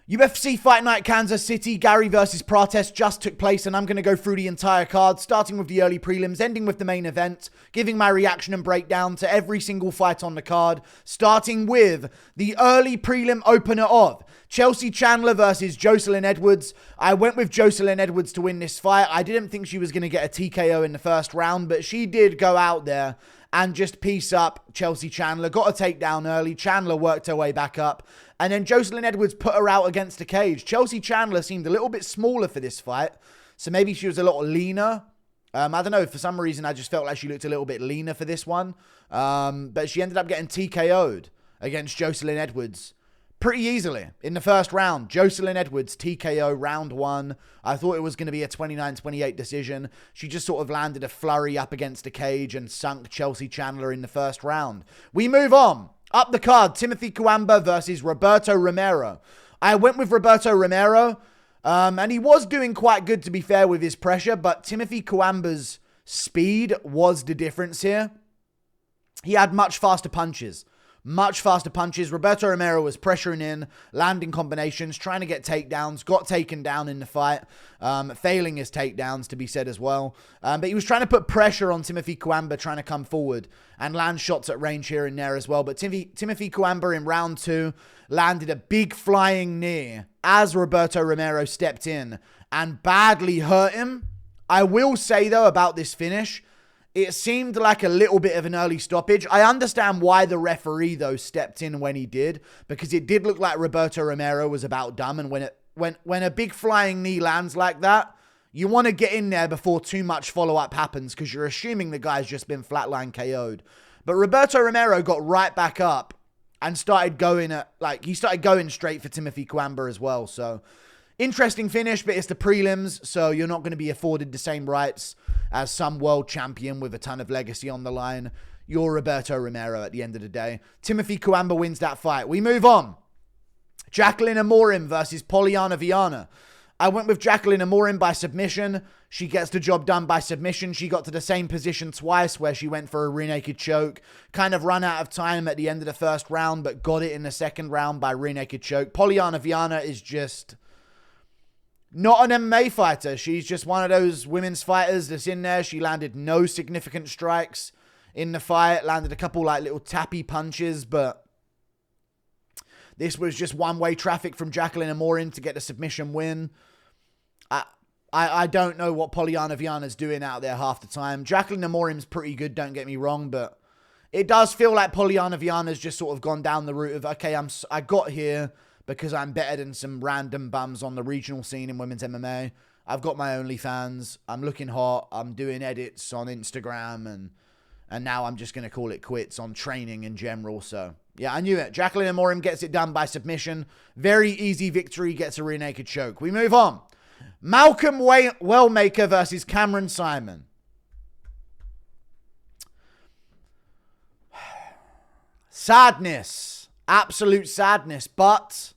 UFC Fight Night Kansas City, Garry versus Prates just took place, and I'm going to go through the entire card, starting with the early prelims, ending with the main event, giving my reaction and breakdown to every single fight on the card, starting with the early prelim opener of Chelsea Chandler versus Jocelyn Edwards. I went with Jocelyn Edwards to win this fight. I didn't think she was going to get a TKO in the first round, but she did go out there and just piece up Chelsea Chandler. Got a takedown early. Chandler worked her way back up. And then Jocelyn Edwards put her out against the cage. Chelsea Chandler seemed a little bit smaller for this fight. So maybe she was a lot leaner. I don't know. For some reason, I just felt like she looked a little bit leaner for this one. But she ended up getting TKO'd against Jocelyn Edwards pretty easily in the first round. Jocelyn Edwards, TKO, round one. I thought it was going to be a 29-28 decision. She just sort of landed a flurry up against the cage and sunk Chelsea Chandler in the first round. We move on. Up the card, Timothy Coimbra versus Roberto Romero. I went with Roberto Romero, and he was doing quite good, to be fair, with his pressure, but Timothy Coimbra's speed was the difference here. He had much faster punches. Roberto Romero was pressuring in, landing combinations, trying to get takedowns, got taken down in the fight, failing his takedowns, to be said as well. But he was trying to put pressure on Timothy Coimbra, trying to come forward and land shots at range here and there as well. But Timothy Coimbra in round two landed a big flying knee as Roberto Romero stepped in and badly hurt him. I will say, though, about this finish, it seemed like a little bit of an early stoppage. I understand why the referee, though, stepped in when he did, because it did look like Roberto Romero was about done. And when a big flying knee lands like that, you want to get in there before too much follow-up happens, because you're assuming the guy's just been flatline KO'd. But Roberto Romero got right back up and started going straight for Timothy Coimbra as well. So interesting finish, but it's the prelims, so you're not going to be afforded the same rights as some world champion with a ton of legacy on the line. You're Roberto Romero at the end of the day. Timothy Coimbra wins that fight. We move on. Jacqueline Amorim versus Polyana Viana. I went with Jacqueline Amorim by submission. She gets the job done by submission. She got to the same position twice where she went for a rear naked choke. Kind of run out of time at the end of the first round, but got it in the second round by rear naked choke. Polyana Viana is just not an MMA fighter. She's just one of those women's fighters that's in there. She landed no significant strikes in the fight. Landed a couple like little tappy punches, but this was just one-way traffic from Jacqueline Amorim to get the submission win. I don't know what Polyana Viana's doing out there half the time. Jacqueline Amorim's pretty good, don't get me wrong, but it does feel like Polyana Viana's just sort of gone down the route of, okay, I got here because I'm better than some random bums on the regional scene in women's MMA. I've got my OnlyFans. I'm looking hot. I'm doing edits on Instagram. And now I'm just going to call it quits on training in general. So, yeah, I knew it. Jacqueline Amorim gets it done by submission. Very easy victory. Gets a rear naked choke. We move on. Malcolm Wellmaker versus Cameron Saaiman. Sadness. Absolute sadness. But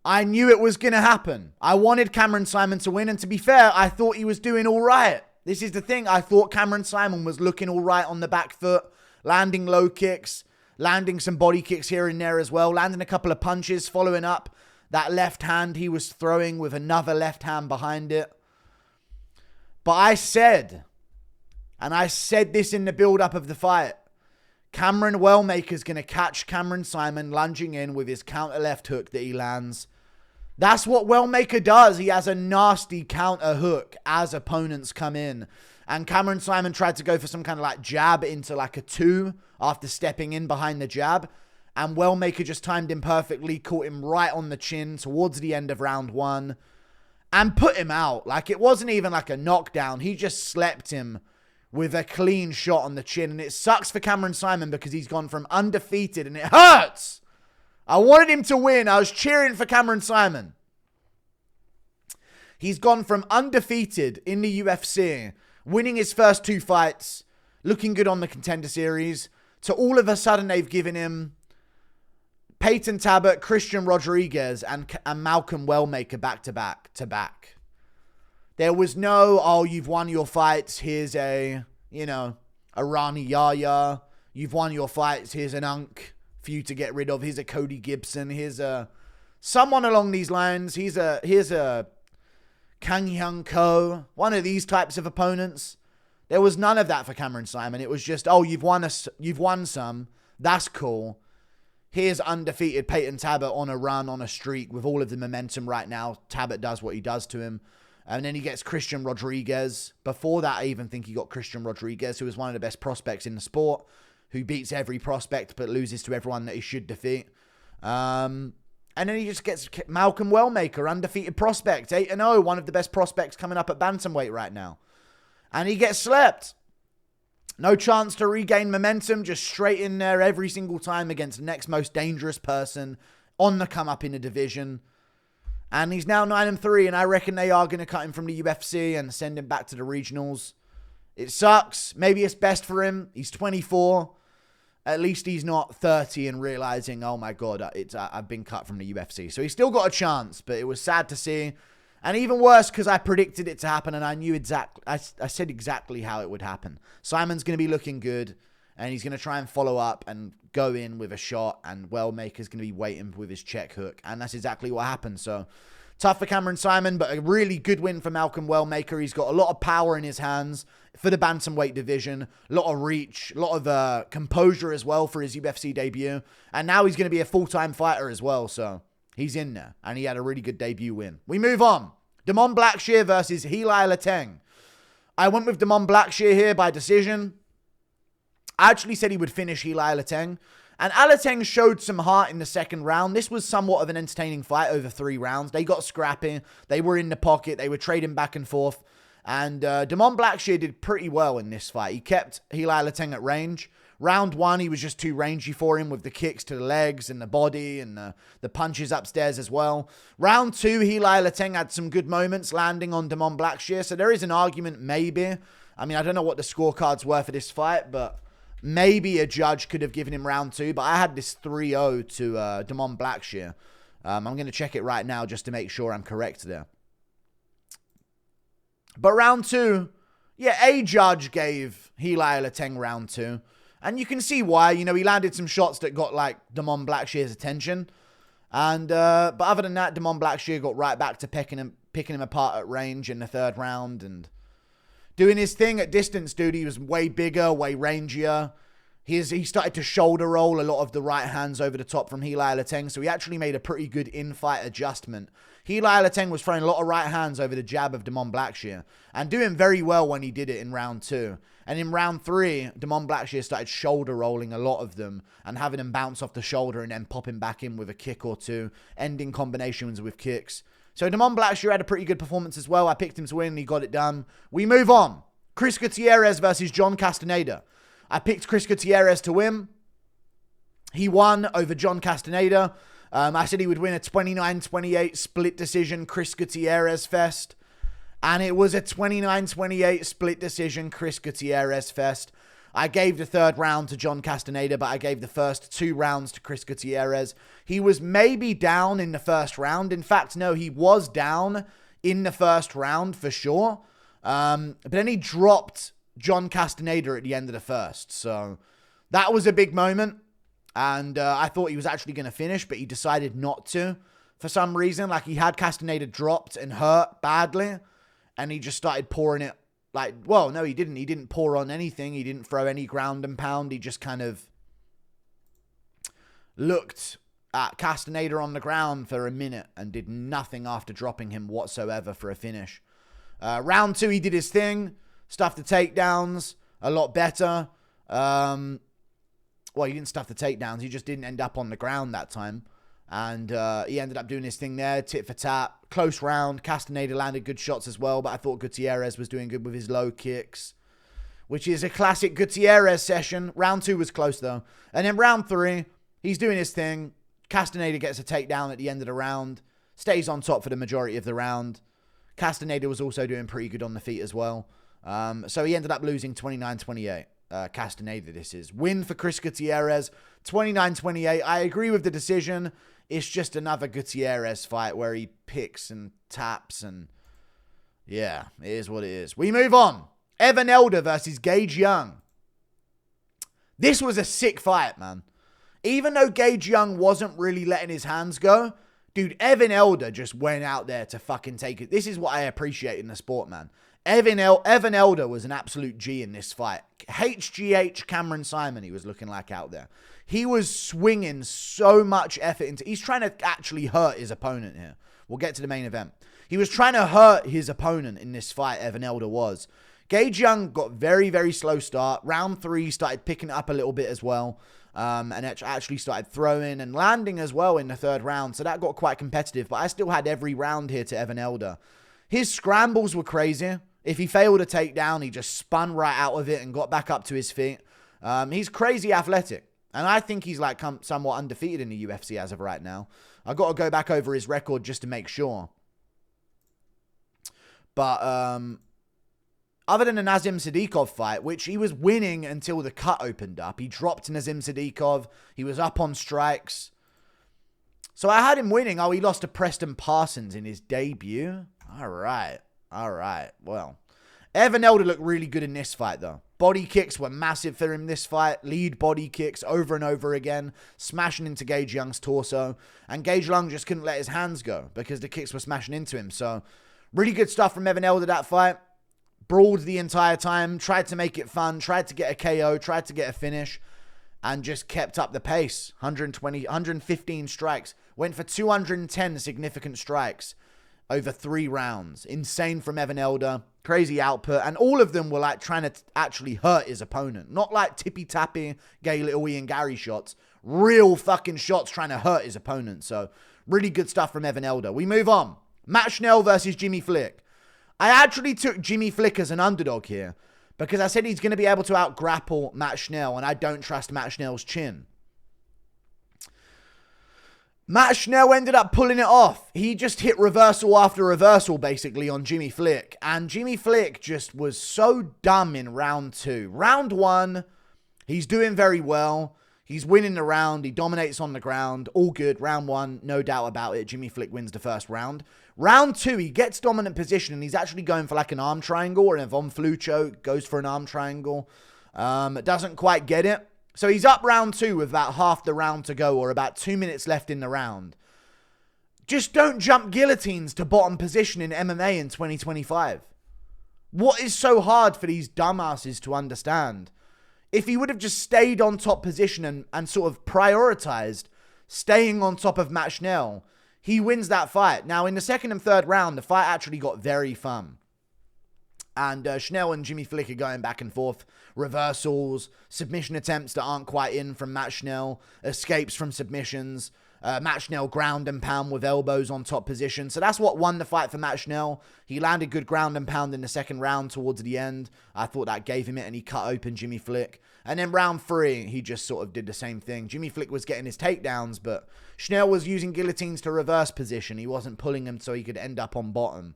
I knew it was going to happen. I wanted Cameron Saaiman to win, and to be fair, I thought he was doing all right. This is the thing. I thought Cameron Saaiman was looking all right on the back foot, landing low kicks, landing some body kicks here and there as well, landing a couple of punches, following up that left hand he was throwing with another left hand behind it. But I said this in the build-up of the fight, Cameron Wellmaker's going to catch Cameron Saaiman lunging in with his counter left hook that he lands. That's what Wellmaker does. He has a nasty counter hook as opponents come in. And Cameron Saaiman tried to go for some kind of like jab into like a 2 after stepping in behind the jab. And Wellmaker just timed him perfectly, caught him right on the chin towards the end of round 1 and put him out. Like, it wasn't even like a knockdown. He just slept him with a clean shot on the chin. And it sucks for Cameron Saaiman because he's gone from undefeated and it hurts. I wanted him to win. I was cheering for Cameron Saaiman. He's gone from undefeated in the UFC, winning his first 2 fights, looking good on the Contender Series, to all of a sudden they've given him Peyton Tabet, Christian Rodriguez, and Malcolm Wellmaker back-to-back. There was no, oh, you've won your fights, here's a Rani Yahya. You've won your fights, here's an Unk for you to get rid of. Here's a Cody Gibson. Here's a Someone along these lines. Here's a Kang Hyung Ko, one of these types of opponents. There was none of that for Cameron Saaiman. It was just, oh, you've won some. That's cool. Here's undefeated Peyton Tabet on a run, on a streak, with all of the momentum right now. Tabet does what he does to him. And then he gets Christian Rodriguez. Before that, I even think he got Christian Rodriguez, who was one of the best prospects in the sport, who beats every prospect but loses to everyone that he should defeat. And then he just gets Malcolm Wellmaker, undefeated prospect, 8-0, one of the best prospects coming up at bantamweight right now. And he gets slept. No chance to regain momentum, just straight in there every single time against the next most dangerous person on the come up in the division. And he's now 9-3, and I reckon they are going to cut him from the UFC and send him back to the regionals. It sucks. Maybe it's best for him. He's 24. At least he's not 30 and realizing, oh my God, I've been cut from the UFC. So he's still got a chance, but it was sad to see. And even worse, because I predicted it to happen and I knew exactly, I said exactly how it would happen. Saaiman's going to be looking good and he's going to try and follow up and go in with a shot, and Wellmaker's going to be waiting with his check hook. And that's exactly what happened. So tough for Cameron Saaiman, but a really good win for Malcolm Wellmaker. He's got a lot of power in his hands for the bantamweight division, a lot of reach, a lot of composure as well for his UFC debut. And now he's going to be a full-time fighter as well. So he's in there, and he had a really good debut win. We move on. Damon Blackshear versus Heli Lateng. I went with Damon Blackshear here by decision. I actually said he would finish Heli Lateng. And Alateng showed some heart in the second round. This was somewhat of an entertaining fight over 3 rounds. They got scrappy. They were in the pocket. They were trading back and forth. And Damon Blackshear did pretty well in this fight. He kept Heli Lateng at range. Round 1, he was just too rangy for him with the kicks to the legs and the body and the punches upstairs as well. Round 2, Heli Lateng had some good moments landing on Damon Blackshear. So there is an argument, maybe. I mean, I don't know what the scorecards were for this fight, but maybe a judge could have given him round 2. But I had this 3-0 to Damon Blackshear. I'm going to check it right now just to make sure I'm correct there. But round 2, yeah, a judge gave Heli Lateng round 2. And you can see why. You know, he landed some shots that got, like, Damon Blackshear's attention. And, but other than that, Damon Blackshear got right back to picking him apart at range in the 3rd round. And doing his thing at distance, dude. He was way bigger, way rangier. He started to shoulder roll a lot of the right hands over the top from Heli Lateng. So he actually made a pretty good in-fight adjustment. Heli Lateng was throwing a lot of right hands over the jab of Damon Blackshear. And doing very well when he did it in round 2. And in round 3, Damon Blackshear started shoulder rolling a lot of them and having them bounce off the shoulder and then popping back in with a kick or two, ending combinations with kicks. So Damon Blackshear had a pretty good performance as well. I picked him to win and he got it done. We move on. Chris Gutierrez versus John Castaneda. I picked Chris Gutierrez to win. He won over John Castaneda. I said he would win a 29-28 split decision Chris Gutierrez fest. And it was a 29-28 split decision Chris Gutierrez fest. I gave the 3rd round to John Castaneda, but I gave the first 2 rounds to Chris Gutierrez. He was maybe down in the 1st round. In fact, no, he was down in the 1st round for sure. But then he dropped John Castaneda at the end of the 1st. So that was a big moment. And I thought he was actually going to finish, but he decided not to for some reason. Like, he had Castaneda dropped and hurt badly. And he just started pouring it like, well, no, he didn't. He didn't pour on anything. He didn't throw any ground and pound. He just kind of looked at Castaneda on the ground for a minute and did nothing after dropping him whatsoever for a finish. Round 2, he did his thing. Stuffed the takedowns a lot better. Well, he didn't stuff the takedowns. He just didn't end up on the ground that time. And he ended up doing his thing there, tit for tat. Close round. Castaneda landed good shots as well, but I thought Gutierrez was doing good with his low kicks, which is a classic Gutierrez session. Round 2 was close, though. And then round 3, he's doing his thing. Castaneda gets a takedown at the end of the round, stays on top for the majority of the round. Castaneda was also doing pretty good on the feet as well. So he ended up losing 29-28. Castaneda, this is. Win for Chris Gutierrez, 29-28. I agree with the decision. It's just another Gutierrez fight where he picks and taps and yeah, it is what it is. We move on. Evan Elder versus Gage Young. This was a sick fight, man. Even though Gage Young wasn't really letting his hands go, Dude, Evan Elder just went out there to fucking take it. This is what I appreciate in the sport, man. Evan Elder was an absolute G in this fight. HGH Cameron Saaiman, he was looking like out there. He was swinging so much effort into... He's trying to actually hurt his opponent here. We'll get to the main event. He was trying to hurt his opponent in this fight, Evan Elder was. Gage Young got very, very slow start. Round 3 started picking it up a little bit as well. And actually started throwing and landing as well in the 3rd round. So that got quite competitive. But I still had every round here to Evan Elder. His scrambles were crazy. If he failed a takedown, he just spun right out of it and got back up to his feet. He's crazy athletic. And I think he's like somewhat undefeated in the UFC as of right now. I got to go back over his record just to make sure. But other than the Nazim Sadikov fight, which he was winning until the cut opened up. He dropped Nazim Sadikov. He was up on strikes. So I had him winning. Oh, he lost to Preston Parsons in his debut. All right. Well, Evan Elder looked really good in this fight, though. Body kicks were massive for him this fight. Lead body kicks over and over again. Smashing into Gage Young's torso. And Gage Young just couldn't let his hands go because the kicks were smashing into him. So, really good stuff from Evan Elder that fight. Brawled the entire time, tried to make it fun, tried to get a KO, tried to get a finish, and just kept up the pace. 115 strikes. Went for 210 significant strikes over 3 rounds. Insane from Evan Elder. Crazy output. And all of them were like trying to actually hurt his opponent. Not like tippy-tappy, gay little Ian Garry shots. Real fucking shots trying to hurt his opponent. So, really good stuff from Evan Elder. We move on. Matt Schnell versus Jimmy Flick. I actually took Jimmy Flick as an underdog here because I said he's going to be able to out-grapple Matt Schnell, and I don't trust Matt Schnell's chin. Matt Schnell ended up pulling it off. He just hit reversal after reversal, basically, on Jimmy Flick, and Jimmy Flick just was so dumb in round 2. Round 1, he's doing very well. He's winning the round. He dominates on the ground. All good. Round 1, no doubt about it. Jimmy Flick wins the first round. Round 2, he gets dominant position, and he's actually going for like an arm triangle, or an Von Flue choke, goes for an arm triangle. Doesn't quite get it. So he's up round 2 with about half the round to go, or about 2 minutes left in the round. Just don't jump guillotines to bottom position in MMA in 2025. What is so hard for these dumbasses to understand? If he would have just stayed on top position and sort of prioritized staying on top of Matt Schnell, he wins that fight. Now, in the 2nd and 3rd round, the fight actually got very fun. And Schnell and Jimmy Flick are going back and forth. Reversals, submission attempts that aren't quite in from Matt Schnell, escapes from submissions. Matt Schnell ground and pound with elbows on top position. So that's what won the fight for Matt Schnell. He landed good ground and pound in the 2nd round towards the end. I thought that gave him it, and he cut open Jimmy Flick. And then round 3, he just sort of did the same thing. Jimmy Flick was getting his takedowns, but Schnell was using guillotines to reverse position. He wasn't pulling them so he could end up on bottom.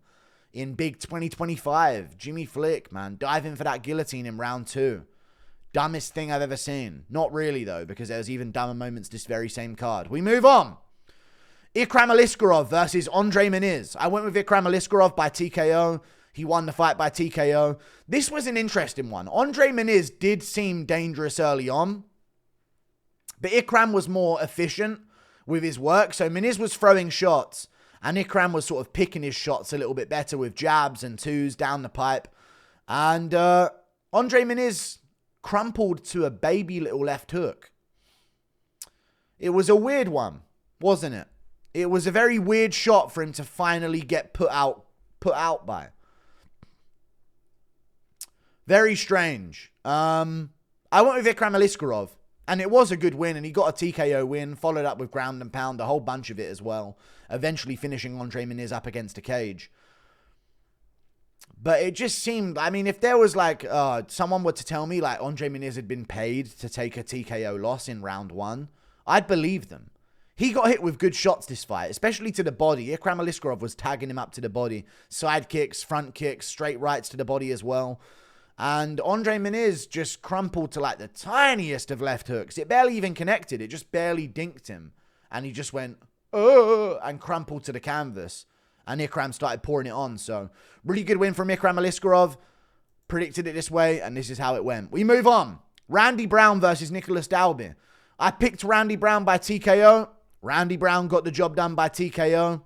In big 2025, Jimmy Flick, man, diving for that guillotine in round 2. Dumbest thing I've ever seen. Not really, though, because there's even dumber moments this very same card. We move on. Ikram Aliskerov versus Andre Muniz. I went with Ikram Aliskerov by TKO. He won the fight by TKO. This was an interesting one. Andre Muniz did seem dangerous early on, but Ikram was more efficient with his work. So Muniz was throwing shots, and Ikram was sort of picking his shots a little bit better with jabs and twos down the pipe. And Andre Muniz crumpled to a baby little left hook. It was a weird one, wasn't it? It was a very weird shot for him to finally get put out by. Very strange. I went with Ikram Aliskerov, and it was a good win, and he got a TKO win, followed up with ground and pound, a whole bunch of it as well, eventually finishing Andre Muniz up against a cage. But it just seemed, I mean, if there was like, someone were to tell me like Andre Muniz had been paid to take a TKO loss in round 1, I'd believe them. He got hit with good shots this fight, especially to the body. Ikram Aliskerov was tagging him up to the body. Side kicks, front kicks, straight rights to the body as well. And Andre Muniz just crumpled to like the tiniest of left hooks. It barely even connected. It just barely dinked him. And he just went, oh, and crumpled to the canvas. And Ikram started pouring it on. So, really good win from Ikram Aliskerov. Predicted it this way, and this is how it went. We move on. Randy Brown versus Nicholas Dalby. I picked Randy Brown by TKO. Randy Brown got the job done by TKO.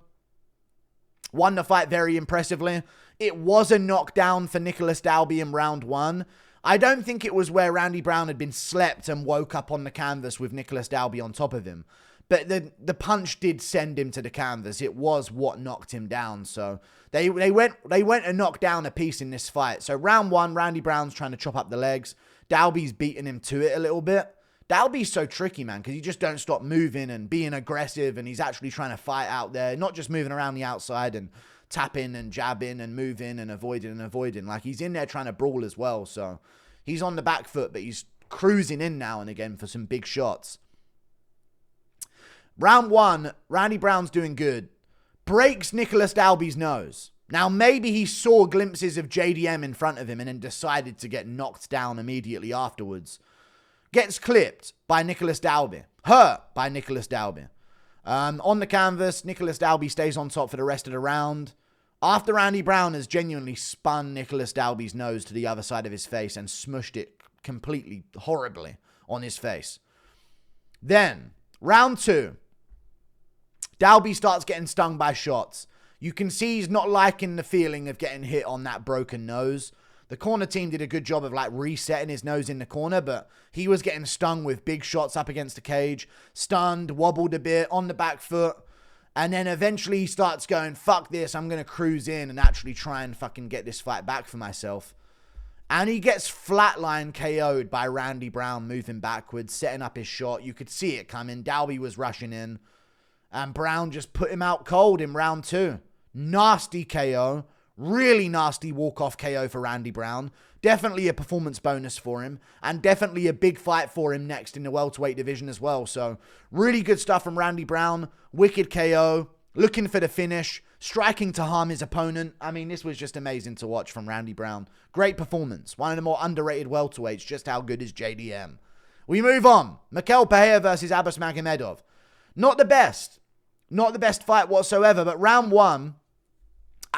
Won the fight very impressively. It was a knockdown for Nicholas Dalby in round 1. I don't think it was where Randy Brown had been slept and woke up on the canvas with Nicholas Dalby on top of him. But the punch did send him to the canvas. It was what knocked him down. So they went and knocked down a piece in this fight. So round 1, Randy Brown's trying to chop up the legs. Dalby's beating him to it a little bit. Dalby's so tricky, man, because he just don't stop moving and being aggressive, and he's actually trying to fight out there, not just moving around the outside and tapping and jabbing and moving and avoiding. Like, he's in there trying to brawl as well. So he's on the back foot, but he's cruising in now and again for some big shots. Round 1, Randy Brown's doing good. Breaks Nicholas Dalby's nose. Now, maybe he saw glimpses of JDM in front of him and then decided to get knocked down immediately afterwards. Gets clipped by Nicholas Dalby. Hurt by Nicholas Dalby. On the canvas, Nicholas Dalby stays on top for the rest of the round. After Randy Brown has genuinely spun Nicholas Dalby's nose to the other side of his face and smushed it completely, horribly on his face. Then, round 2. Dalby starts getting stung by shots. You can see he's not liking the feeling of getting hit on that broken nose. The corner team did a good job of like resetting his nose in the corner, but he was getting stung with big shots up against the cage. Stunned, wobbled a bit on the back foot. And then eventually he starts going, fuck this, I'm going to cruise in and actually try and fucking get this fight back for myself. And he gets flatline KO'd by Randy Brown moving backwards, setting up his shot. You could see it coming. Dalby was rushing in. And Brown just put him out cold in round 2. Nasty KO. Really nasty walk-off KO for Randy Brown. Definitely a performance bonus for him. And definitely a big fight for him next in the welterweight division as well. So, really good stuff from Randy Brown. Wicked KO. Looking for the finish. Striking to harm his opponent. I mean, this was just amazing to watch from Randy Brown. Great performance. One of the more underrated welterweights. Just how good is JDM? We move on. Mikael Pereira versus Abbas Magomedov. Not the best. Not the best fight whatsoever. But round 1...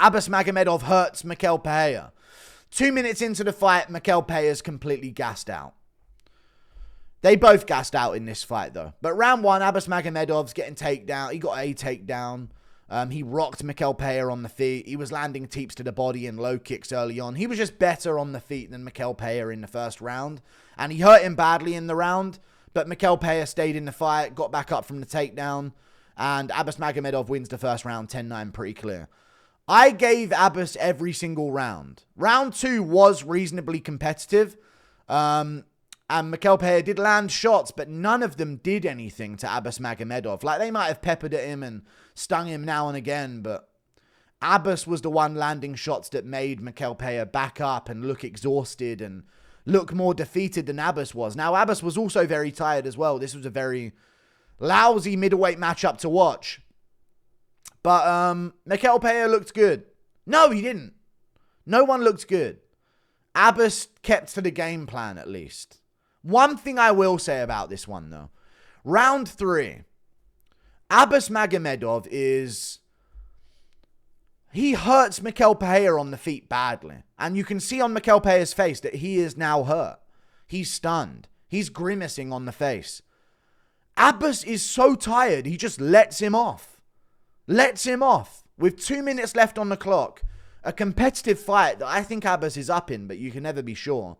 Abbas Magomedov hurts Mikael Pereira. 2 minutes into the fight, Mikael Pereira's completely gassed out. They both gassed out in this fight, though. But round 1, Abbas Magomedov's getting takedown. He got a takedown. He rocked Mikael Pereira on the feet. He was landing teeps to the body and low kicks early on. He was just better on the feet than Mikael Pereira in the first round. And he hurt him badly in the round. But Mikael Pereira stayed in the fight, got back up from the takedown. And Abbas Magomedov wins the first round 10-9 pretty clear. I gave Abbas every single round. Round 2 was reasonably competitive. And Mikael Pereira did land shots, but none of them did anything to Abbas Magomedov. Like, they might have peppered at him and stung him now and again, but Abbas was the one landing shots that made Mikael Pereira back up and look exhausted and look more defeated than Abbas was. Now, Abbas was also very tired as well. This was a very lousy middleweight matchup to watch. But Mikael Pereira looked good. No, he didn't. No one looked good. Abbas kept to the game plan, at least. One thing I will say about this one, though. Round 3. Abbas Magomedov is... He hurts Mikael Pereira on the feet badly. And you can see on Mikael Pereira's face that he is now hurt. He's stunned. He's grimacing on the face. Abbas is so tired, he just lets him off. Lets him off with 2 minutes left on the clock. A competitive fight that I think Abbas is up in, but you can never be sure.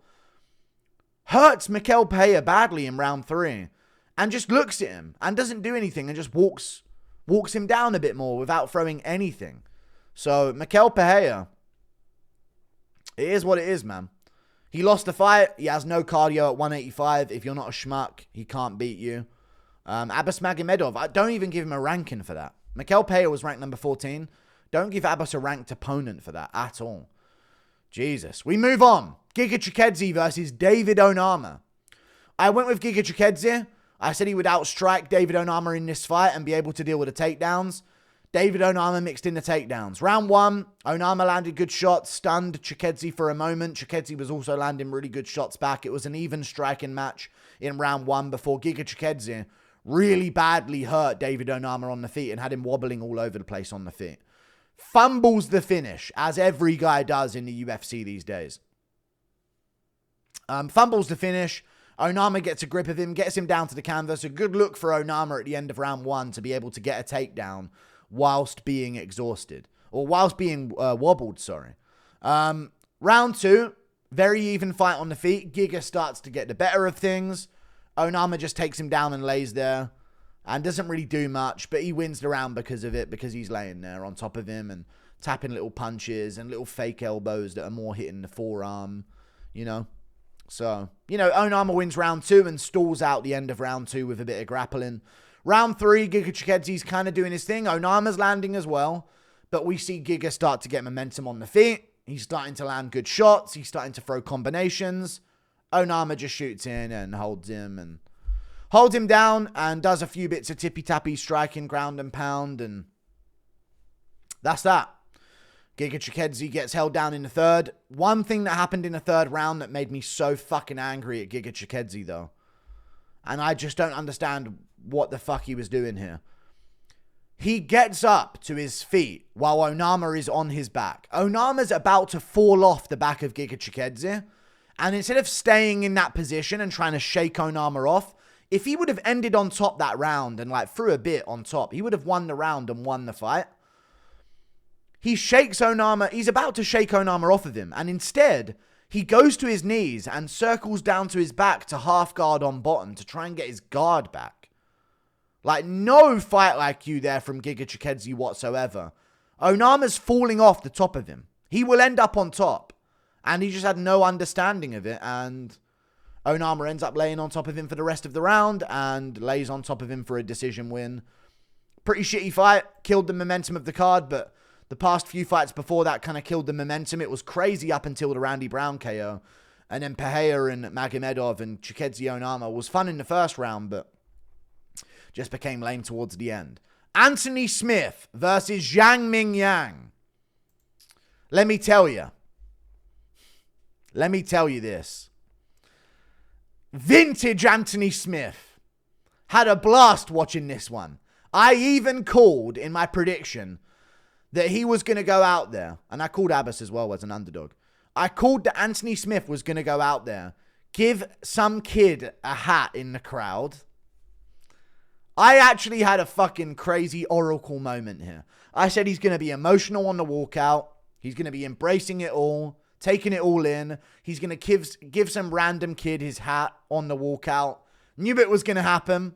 Hurts Mikael Pereira badly in round 3 and just looks at him and doesn't do anything and just walks him down a bit more without throwing anything. So Mikael Pereira, it is what it is, man. He lost the fight. He has no cardio at 185. If you're not a schmuck, he can't beat you. Abbas Magomedov, I don't even give him a ranking for that. Mikael Pereira was ranked number 14. Don't give Abbas a ranked opponent for that at all. Jesus. We move on. Giga Chikadze versus David Onama. I went with Giga Chikadze. I said he would outstrike David Onama in this fight and be able to deal with the takedowns. David Onama mixed in the takedowns. Round 1, Onama landed good shots, stunned Chikadze for a moment. Chikadze was also landing really good shots back. It was an even striking match in round 1 before Giga Chikadze really badly hurt David Onama on the feet and had him wobbling all over the place on the feet. Fumbles the finish, as every guy does in the UFC these days. Fumbles the finish. Onama gets a grip of him, gets him down to the canvas. A good look for Onama at the end of round 1 to be able to get a takedown whilst being exhausted. Or whilst being wobbled, sorry. Round 2, very even fight on the feet. Giga starts to get the better of things. Onama just takes him down and lays there. And doesn't really do much, but he wins the round because of it, because he's laying there on top of him and tapping little punches and little fake elbows that are more hitting the forearm, you know. So, you know, Onama wins round 2 and stalls out the end of round 2 with a bit of grappling. Round 3, Giga Chikadze's kind of doing his thing. Onama's landing as well, but we see Giga start to get momentum on the feet. He's starting to land good shots. He's starting to throw combinations. Onama just shoots in and holds him down and does a few bits of tippy-tappy striking, ground and pound, and that's that. Giga Chikadze gets held down in the third. One thing that happened in the third round that made me so fucking angry at Giga Chikadze, though, and I just don't understand what the fuck he was doing here. He gets up to his feet while Onama is on his back. Onama's about to fall off the back of Giga Chikadze, and instead of staying in that position and trying to shake Onama off, if he would have ended on top that round and like threw a bit on top, he would have won the round and won the fight. He shakes Onama. He's about to shake Onama off of him. And instead, he goes to his knees and circles down to his back to half guard on bottom to try and get his guard back. Like, no fight like you there from Giga Chikadze whatsoever. Onama's falling off the top of him. He will end up on top. And he just had no understanding of it. And Onama ends up laying on top of him for the rest of the round and lays on top of him for a decision win. Pretty shitty fight. Killed the momentum of the card, but the past few fights before that kind of killed the momentum. It was crazy up until the Randy Brown KO. And then Pereira and Magomedov and Chikadze Onama was fun in the first round, but just became lame towards the end. Anthony Smith versus Zhang Mingyang. Let me tell you this. Vintage Anthony Smith. Had a blast watching this one. I even called in my prediction that he was going to go out there. And I called Abbas as well as an underdog. I called that Anthony Smith was going to go out there, give some kid a hat in the crowd. I actually had a fucking crazy oracle moment here. I said he's going to be emotional on the walkout. He's going to be embracing it all, taking it all in. He's going to give some random kid his hat on the walkout. Knew it was going to happen.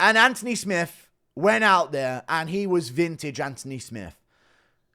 And Anthony Smith went out there and he was vintage Anthony Smith.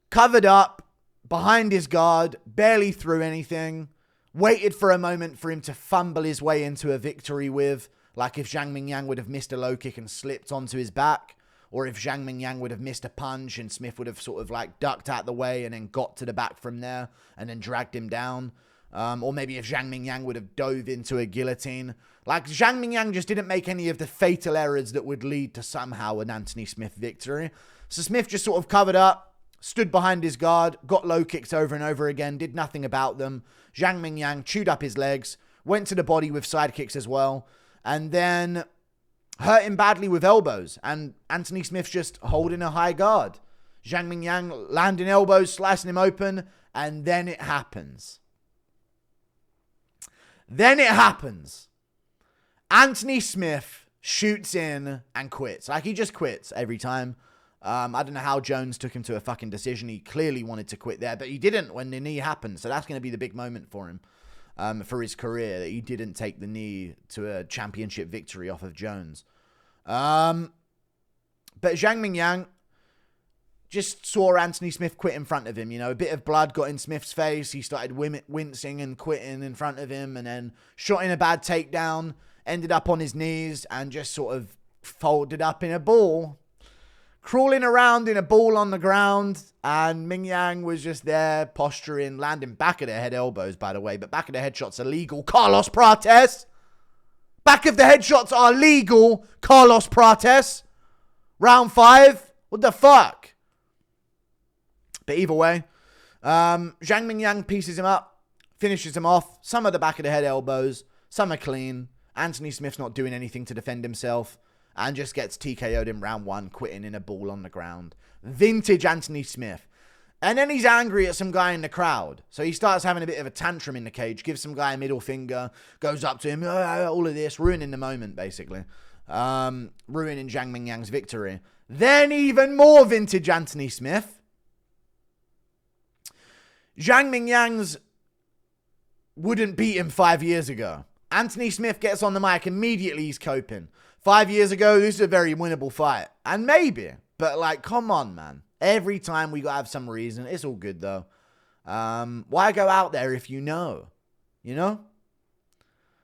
Covered up, behind his guard, barely threw anything. Waited for a moment for him to fumble his way into a victory with, like if Zhang Mingyang would have missed a low kick and slipped onto his back, or if Zhang Mingyang would have missed a punch and Smith would have sort of like ducked out the way and then got to the back from there and then dragged him down. Or maybe if Zhang Mingyang would have dove into a guillotine. Like, Zhang Mingyang just didn't make any of the fatal errors that would lead to somehow an Anthony Smith victory. So Smith just sort of covered up, stood behind his guard, got low kicks over and over again, did nothing about them. Zhang Mingyang chewed up his legs, went to the body with side kicks as well, and then hurt him badly with elbows. And Anthony Smith's just holding a high guard. Zhang Mingyang landing elbows, slicing him open, and then it happens. Anthony Smith shoots in and quits. Like, he just quits every time. I don't know how Jones took him to a fucking decision. He clearly wanted to quit there, but he didn't when the knee happened. So that's going to be the big moment for him, for his career, that he didn't take the knee to a championship victory off of Jones. But Zhang Mingyang just saw Anthony Smith quit in front of him. You know, a bit of blood got in Smith's face. He started wincing and quitting in front of him, and then shot in a bad takedown, ended up on his knees and just sort of folded up in a ball. Crawling around in a ball on the ground, and Mingyang was just there posturing, landing back of the head elbows, by the way, but back of the head shots are legal. Carlos Prates. Back of the head shots are legal. Carlos Prates. Round 5. What the fuck? But either way, Zhang Mingyang pieces him up, finishes him off. Some of the back of the head elbows, some are clean. Anthony Smith's not doing anything to defend himself. And just gets TKO'd in round 1, quitting in a ball on the ground. Vintage Anthony Smith. And then he's angry at some guy in the crowd. So he starts having a bit of a tantrum in the cage, gives some guy a middle finger, goes up to him, all of this, ruining the moment, basically. Ruining Zhang Mingyang's victory. Then even more vintage Anthony Smith. Zhang Mingyang's wouldn't beat him 5 years ago. Anthony Smith gets on the mic, immediately he's coping. 5 years ago, this is a very winnable fight. And maybe, but like, come on, man. Every time we gotta have some reason. It's all good, though. Why go out there if you know? You know?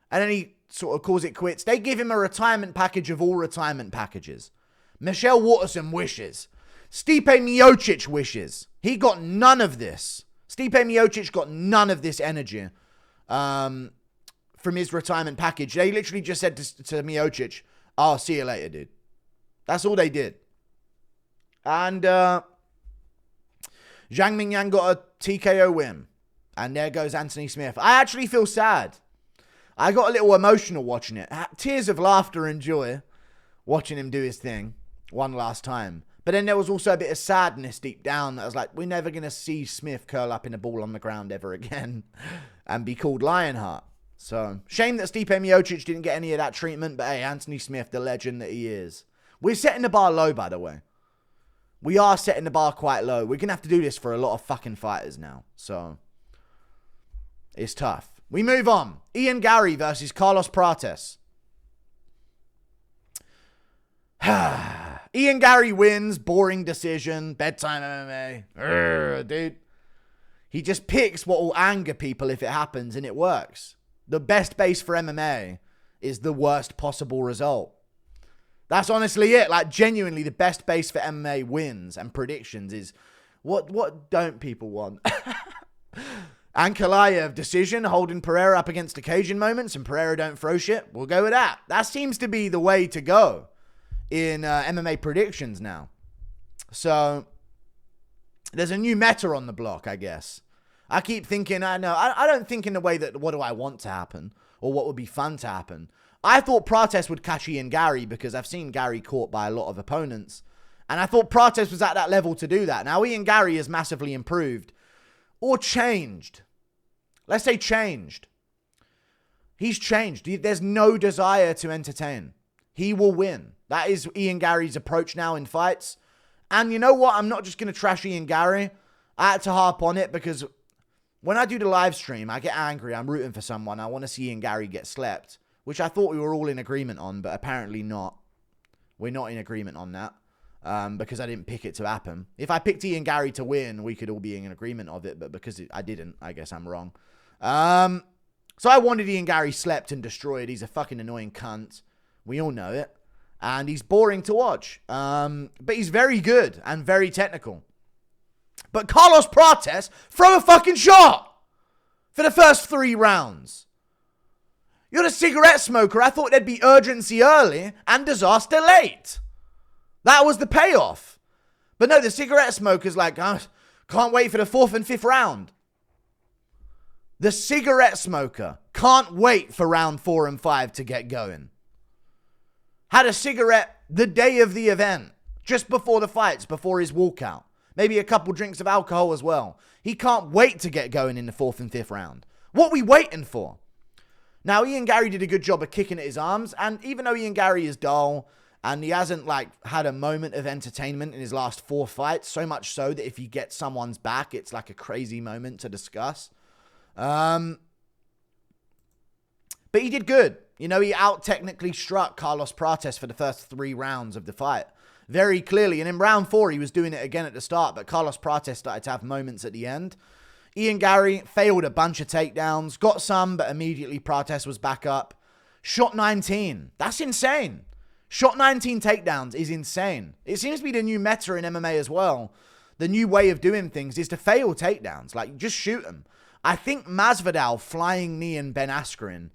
And then he sort of calls it quits. They give him a retirement package of all retirement packages. Michelle Waterson wishes. Stipe Miocic wishes. He got none of this. Stipe Miocic got none of this energy from his retirement package. They literally just said to Miocic, "Oh, see you later, dude." That's all they did. And Zhang Mingyang got a TKO win. And there goes Anthony Smith. I actually feel sad. I got a little emotional watching it. Tears of laughter and joy watching him do his thing one last time. But then there was also a bit of sadness deep down that was like, we're never going to see Smith curl up in a ball on the ground ever again and be called Lionheart. So, shame that Stipe Miocic didn't get any of that treatment. But hey, Anthony Smith, the legend that he is. We're setting the bar low, by the way. We are setting the bar quite low. We're going to have to do this for a lot of fucking fighters now. So, it's tough. We move on. Ian Garry versus Carlos Prates. Ian Garry wins. Boring decision. Bedtime MMA. Dude. He just picks what will anger people if it happens, and it works. The best base for MMA is the worst possible result. That's honestly it. Like, genuinely, the best base for MMA wins and predictions is what don't people want? Ankalaev decision, holding Pereira up against occasion moments, and Pereira don't throw shit. We'll go with that. That seems to be the way to go in MMA predictions now. So, there's a new meta on the block, I guess. I keep thinking, I don't think in the way that what do I want to happen or what would be fun to happen. I thought Prates would catch Ian Garry because I've seen Garry caught by a lot of opponents. And I thought Prates was at that level to do that. Now, Ian Garry has massively improved. Or changed. Let's say changed. He's changed. There's no desire to entertain. He will win. That is Ian Garry's approach now in fights. And you know what? I'm not just going to trash Ian Garry. I had to harp on it because when I do the live stream, I get angry. I'm rooting for someone. I want to see Ian Garry get slept. Which I thought we were all in agreement on, but apparently not. We're not in agreement on that. Because I didn't pick it to happen. If I picked Ian Garry to win, we could all be in agreement of it. But because I didn't, I guess I'm wrong. So I wanted Ian Garry slept and destroyed. He's a fucking annoying cunt. We all know it. And he's boring to watch. But he's very good and very technical. But Carlos Prates, throw a fucking shot for the first 3 rounds. You're the cigarette smoker. I thought there'd be urgency early and disaster late. That was the payoff. But no, the cigarette smoker's like, oh, can't wait for the 4th and 5th round. The cigarette smoker can't wait for round 4 and 5 to get going. Had a cigarette the day of the event, just before the fights, before his walkout. Maybe a couple drinks of alcohol as well. He can't wait to get going in the 4th and 5th round. What are we waiting for? Now, Ian Garry did a good job of kicking at his arms, and even though Ian Garry is dull, and he hasn't, had a moment of entertainment in his last 4 fights, so much so that if he gets someone's back, it's like a crazy moment to discuss. But he did good. You know, he out-technically struck Carlos Prates for the first 3 rounds of the fight. Very clearly, and in round 4, he was doing it again at the start, but Carlos Prates started to have moments at the end. Ian Garry failed a bunch of takedowns, got some, but immediately Prates was back up. Shot 19. That's insane. Shot 19 takedowns is insane. It seems to be the new meta in MMA as well. The new way of doing things is to fail takedowns. Like, just shoot them. I think Masvidal flying knee and Ben Askren.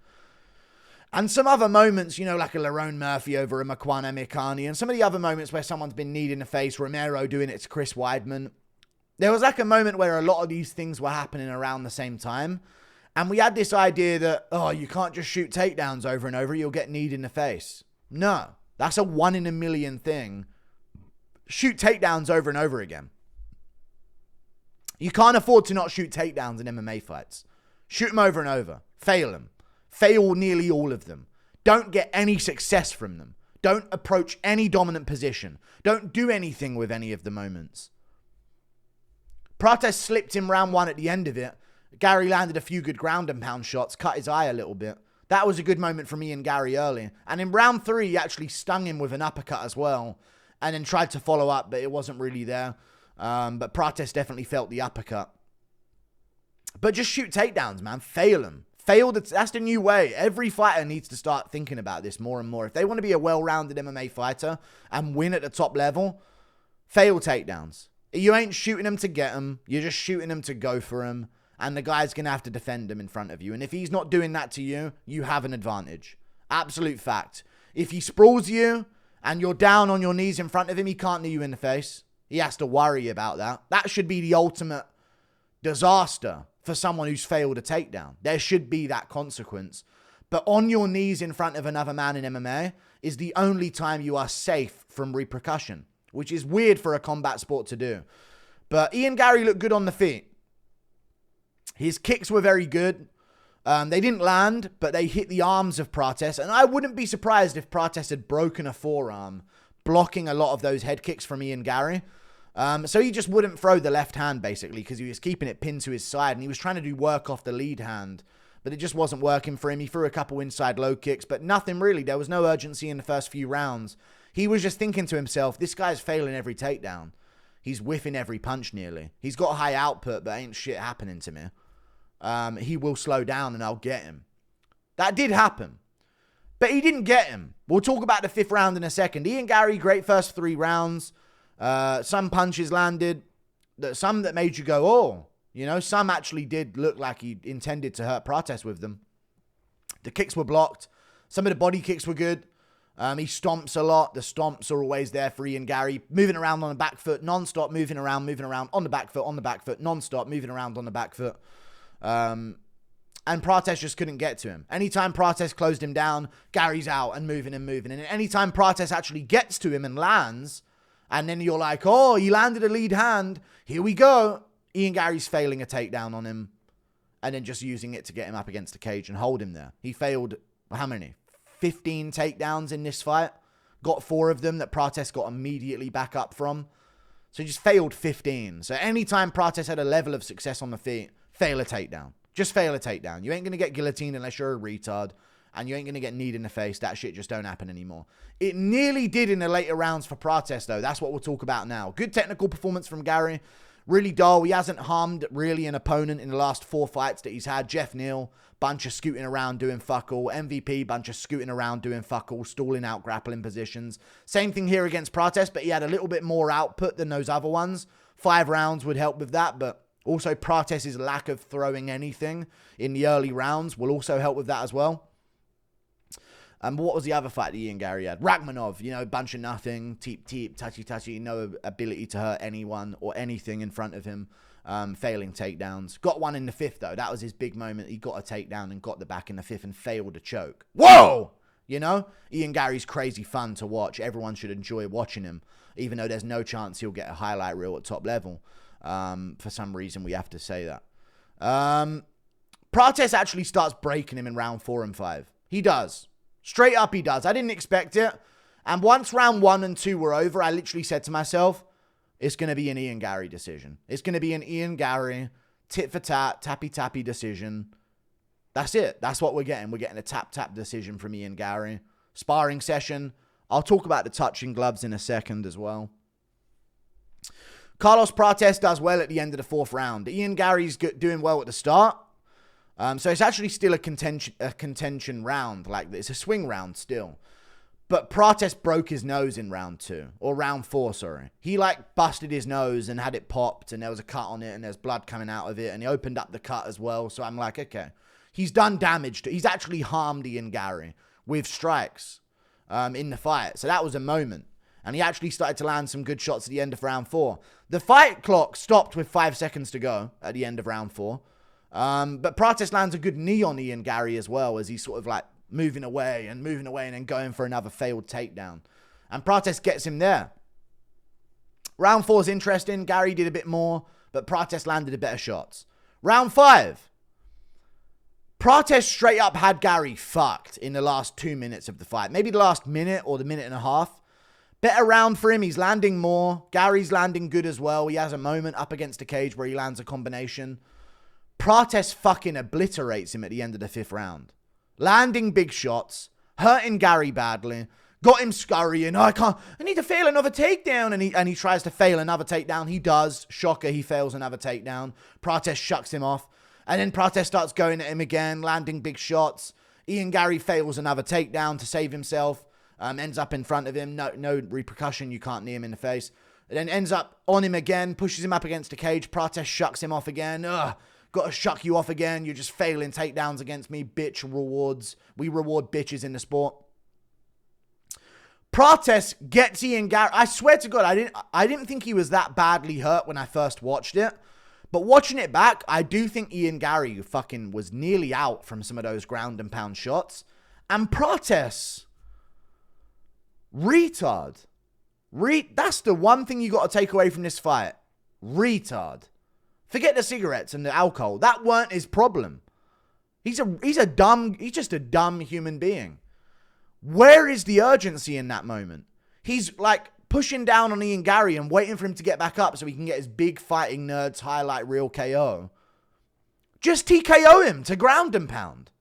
And some other moments, you know, like a Lerone Murphy over a Makwan Amikani. And some of the other moments where someone's been kneed in the face. Romero doing it to Chris Weidman. There was like a moment where a lot of these things were happening around the same time. And we had this idea that, oh, you can't just shoot takedowns over and over. You'll get kneed in the face. No, that's a 1 in a million thing. Shoot takedowns over and over again. You can't afford to not shoot takedowns in MMA fights. Shoot them over and over. Fail them. Fail nearly all of them. Don't get any success from them. Don't approach any dominant position. Don't do anything with any of the moments. Prates slipped in round 1 at the end of it. Garry landed a few good ground and pound shots, cut his eye a little bit. That was a good moment from Ian Garry early. And in round 3, he actually stung him with an uppercut as well. And then tried to follow up, but it wasn't really there. But Prates definitely felt the uppercut. But just shoot takedowns, man. Fail them. That's the new way. Every fighter needs to start thinking about this more and more. If they want to be a well-rounded MMA fighter and win at the top level, fail takedowns. You ain't shooting them to get them. You're just shooting them to go for them. And the guy's going to have to defend him in front of you. And if he's not doing that to you, you have an advantage. Absolute fact. If he sprawls you and you're down on your knees in front of him, he can't knee you in the face. He has to worry about that. That should be the ultimate disaster for someone who's failed a takedown. There should be that consequence. But on your knees in front of another man in MMA is the only time you are safe from repercussion, which is weird for a combat sport to do. But Ian Garry looked good on the feet. His kicks were very good. They didn't land, but they hit the arms of Prates. And I wouldn't be surprised if Prates had broken a forearm, blocking a lot of those head kicks from Ian Garry. So he just wouldn't throw the left hand, basically, because he was keeping it pinned to his side, and he was trying to do work off the lead hand, but it just wasn't working for him. He threw a couple inside low kicks, but nothing really. There was no urgency in the first few rounds. He was just thinking to himself, this guy's failing every takedown. He's whiffing every punch nearly. He's got high output, but ain't shit happening to me. He will slow down, and I'll get him. That did happen, but he didn't get him. We'll talk about the 5th round in a second. Ian Garry, great first 3 rounds. Some punches landed, some that made you go, oh, you know, some actually did look like he intended to hurt Prates with them. The kicks were blocked. Some of the body kicks were good. He stomps a lot. The stomps are always there for Ian Garry. Moving around on the back foot, non-stop, moving around on the back foot, non-stop, moving around on the back foot. And Prates just couldn't get to him. Anytime Prates closed him down, Garry's out and moving. And anytime Prates actually gets to him and lands, and then you're like, oh, he landed a lead hand. Here we go. Ian Garry's failing a takedown on him and then just using it to get him up against the cage and hold him there. He failed, how many? 15 takedowns in this fight. Got 4 of them that Prates got immediately back up from. So he just failed 15. So anytime Prates had a level of success on the feet, fail a takedown. Just fail a takedown. You ain't going to get guillotined unless you're a retard. And you ain't going to get kneed in the face. That shit just don't happen anymore. It nearly did in the later rounds for Prates, though. That's what we'll talk about now. Good technical performance from Garry. Really dull. He hasn't harmed really an opponent in the last 4 fights that he's had. Jeff Neal, bunch of scooting around doing fuck all. MVP, bunch of scooting around doing fuck all. Stalling out grappling positions. Same thing here against Prates, but he had a little bit more output than those other ones. 5 rounds would help with that, but also Prates' lack of throwing anything in the early rounds will also help with that as well. What was the other fight that Ian Garry had? Rachmanov, you know, bunch of nothing, teep, touchy, no ability to hurt anyone or anything in front of him, failing takedowns. Got one in the 5th, though. That was his big moment. He got a takedown and got the back in the 5th and failed to choke. Whoa! You know, Ian Garry's crazy fun to watch. Everyone should enjoy watching him, even though there's no chance he'll get a highlight reel at top level. For some reason, we have to say that. Prates actually starts breaking him in round 4 and 5. He does. Straight up, he does. I didn't expect it. And once round 1 and 2 were over, I literally said to myself, it's going to be an Ian Garry decision. It's going to be an Ian Garry tit for tat, tappy decision. That's it. That's what we're getting. We're getting a tap decision from Ian Garry. Sparring session. I'll talk about the touching gloves in a second as well. Carlos Prates does well at the end of the 4th round. Ian Garry's doing well at the start. So it's actually still a contention round. Like, it's a swing round still. But Prates broke his nose in round 2. Or round 4, sorry. He, like, busted his nose and had it popped. And there was a cut on it. And there's blood coming out of it. And he opened up the cut as well. So I'm like, okay. He's done damage. He's actually harmed Ian Garry with strikes in the fight. So that was a moment. And he actually started to land some good shots at the end of round 4. The fight clock stopped with 5 seconds to go at the end of round 4. But Prates lands a good knee on Ian Garry as well, as he's sort of like moving away and then going for another failed takedown. And Prates gets him there. Round 4 is interesting. Garry did a bit more. but Prates landed a better shots. Round 5. Prates straight up had Garry fucked in the last 2 minutes of the fight. Maybe the last minute or the minute and a half. Better round for him. He's landing more. Gary's landing good as well. He has a moment up against the cage where he lands a combination. Prates fucking obliterates him at the end of the 5th round. Landing big shots. Hurting Garry badly. Got him scurrying. I need to fail another takedown. And he tries to fail another takedown. He does. Shocker, he fails another takedown. Prates shucks him off. And then Prates starts going at him again, landing big shots. Ian Garry fails another takedown to save himself. Ends up in front of him. No repercussion. You can't knee him in the face. And then ends up on him again. Pushes him up against the cage. Prates shucks him off again. Ugh. Got to shuck you off again. You're just failing takedowns against me. Bitch rewards. We reward bitches in the sport. Prates gets Ian Garry. I swear to God, I didn't think he was that badly hurt when I first watched it. But watching it back, I do think Ian Garry fucking was nearly out from some of those ground and pound shots. And Prates, retard. That's the one thing you got to take away from this fight. Retard. Forget the cigarettes and the alcohol. That weren't his problem. He's just a dumb human being. Where is the urgency in that moment? He's like pushing down on Ian Garry and waiting for him to get back up so he can get his big fighting nerds highlight reel KO. Just TKO him to ground and pound.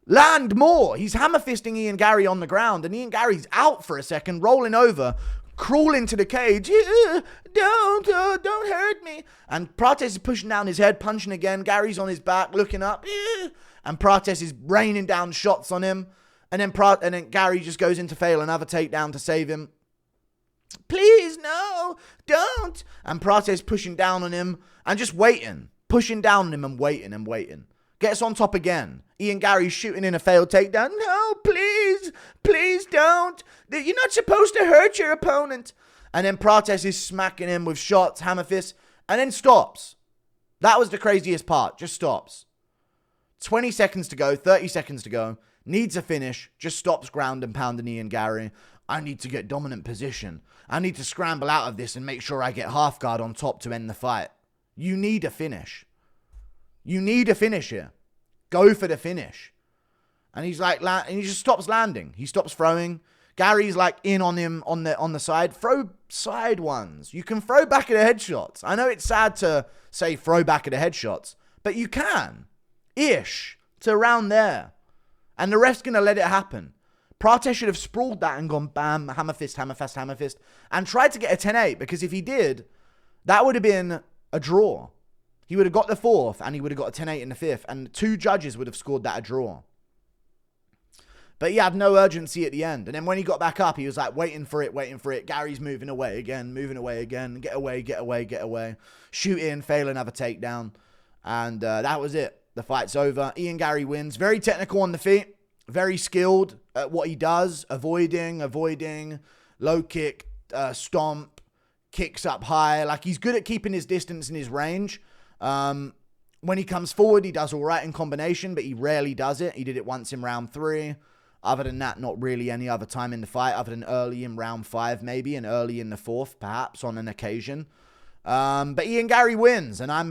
Land more. He's hammer fisting Ian Garry on the ground and Ian Garry's out for a second, rolling over, crawling to the cage. Don't hurt me. And Prates is pushing down his head, punching again. Gary's on his back, looking up. And Prates is raining down shots on him. And then Garry just goes in to fail another takedown to save him. Please, no, don't. And Prates pushing down on him and just waiting. Pushing down on him and waiting. Gets on top again. Ian Garry shooting in a failed takedown. No, please don't. You're not supposed to hurt your opponent. And then Prates is smacking him with shots, hammer fists, and then stops. That was the craziest part. Just stops. 20 seconds to go, 30 seconds to go. Needs a finish. Just stops ground and pounding Ian Garry. I need to get dominant position. I need to scramble out of this and make sure I get half guard on top to end the fight. You need a finish. You need a finish here. Go for the finish. And he's like, and he just stops landing. He stops throwing. Gary's like in on him on the side. Throw side ones. You can throw back at the headshots. I know it's sad to say throw back at the headshots, but you can. Ish. To around there. And the ref's going to let it happen. Prates should have sprawled that and gone bam, hammer fist, and tried to get a 10-8, because if he did, that would have been a draw. He would have got the 4th and he would have got a 10-8 in the 5th, and 2 judges would have scored that a draw. But he had no urgency at the end. And then when he got back up, he was like waiting for it. Gary's moving away again. Get away. Shoot in, fail another takedown. And that was it. The fight's over. Ian Garry wins. Very technical on the feet. Very skilled at what he does. Avoiding, low kick, stomp, kicks up high. Like, he's good at keeping his distance and his range. When he comes forward, he does all right in combination, but he rarely does it. He did it once in round 3. Other than that, not really any other time in the fight, other than early in round 5 maybe, and early in the 4th, perhaps, on an occasion. But Ian Garry wins, and I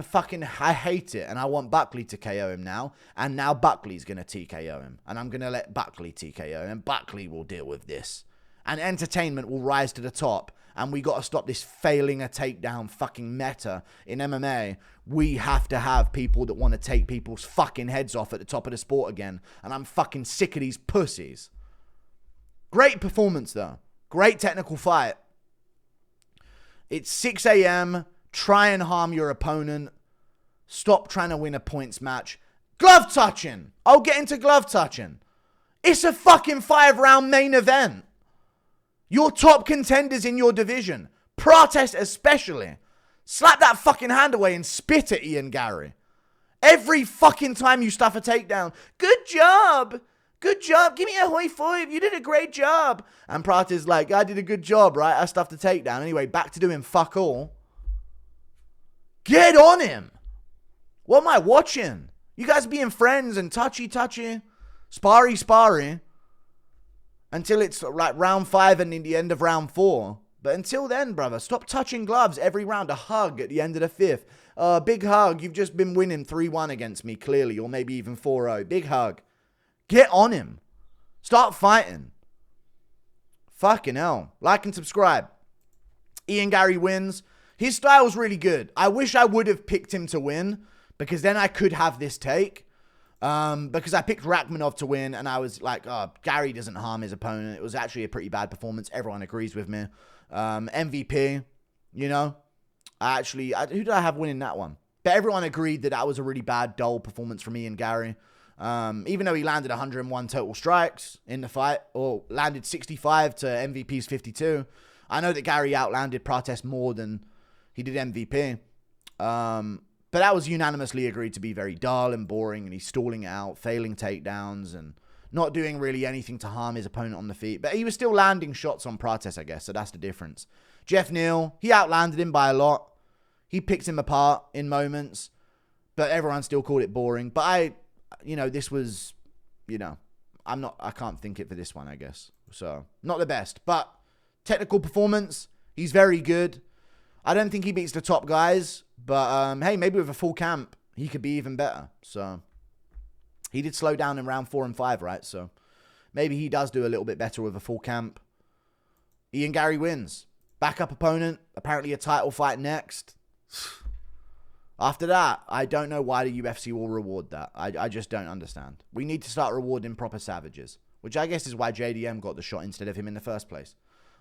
hate it, and I want Buckley to KO him now, and now Buckley's going to TKO him, and I'm going to let Buckley TKO him, and Buckley will deal with this, and entertainment will rise to the top, and we got to stop this failing a takedown fucking meta in MMA. We have to have people that want to take people's fucking heads off at the top of the sport again, and I'm fucking sick of these pussies. Great performance, though. Great technical fight. It's 6 a.m. Try and harm your opponent. Stop trying to win a points match. Glove touching. I'll get into glove touching. It's a fucking 5-round main event. Your top contenders in your division, Prates especially, slap that fucking hand away and spit at Ian Garry. Every fucking time you stuff a takedown. Good job. Good job. Give me a high five. You did a great job. And Prates is like, I did a good job, right? I stuffed the takedown. Anyway, back to doing fuck all. Get on him. What am I watching? You guys being friends and touchy, sparry, until it's like round 5 and in the end of round 4. But until then, brother, stop touching gloves every round. A hug at the end of the fifth. Big hug. You've just been winning 3-1 against me, clearly. Or maybe even 4-0. Big hug. Get on him. Start fighting. Fucking hell. Like and subscribe. Ian Garry wins. His style's really good. I wish I would have picked him to win, because then I could have this take. Because I picked Rakhmonov to win, and I was like, oh, Garry doesn't harm his opponent. It was actually a pretty bad performance. Everyone agrees with me. MVP, you know. Who did I have winning that one? But everyone agreed that was a really bad, dull performance from Ian Garry. Even though he landed 101 total strikes in the fight, or landed 65 to MVP's 52. I know that Garry outlanded Prates more than he did MVP. But that was unanimously agreed to be very dull and boring, and he's stalling it out, failing takedowns, and not doing really anything to harm his opponent on the feet. But he was still landing shots on Prates, I guess, so that's the difference. Jeff Neal, he outlanded him by a lot. He picked him apart in moments, but everyone still called it boring. But this was, I can't think it for this one, I guess. So, not the best. But technical performance, he's very good. I don't think he beats the top guys, but hey, maybe with a full camp, he could be even better. So, he did slow down in round 4 and 5, right? So, maybe he does do a little bit better with a full camp. Ian Garry wins. Backup opponent, apparently a title fight next. After that, I don't know why the UFC will reward that. I just don't understand. We need to start rewarding proper savages, which I guess is why JDM got the shot instead of him in the first place.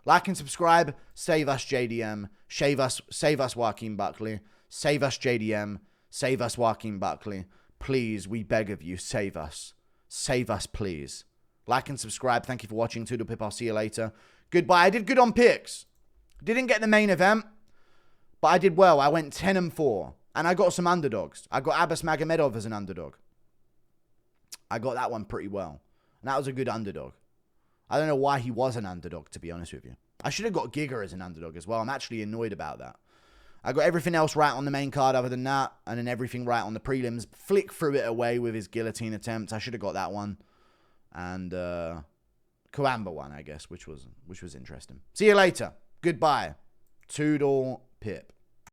Like and subscribe. Save us, JDM. Save us, Joaquin Buckley. Save us, JDM. Save us, Joaquin Buckley. Please, we beg of you, save us. Save us, please. Like and subscribe. Thank you for watching. Toodle Pip. I'll see you later. Goodbye. I did good on picks. Didn't get the main event, but I did well. I went 10-4. And I got some underdogs. I got Abbas Magomedov as an underdog. I got that one pretty well. And that was a good underdog. I don't know why he was an underdog, to be honest with you. I should have got Giga as an underdog as well. I'm actually annoyed about that. I got everything else right on the main card other than that. And then everything right on the prelims. Flick threw it away with his guillotine attempt. I should have got that one. And Coamba one, I guess, which was interesting. See you later. Goodbye. Toodle Pip.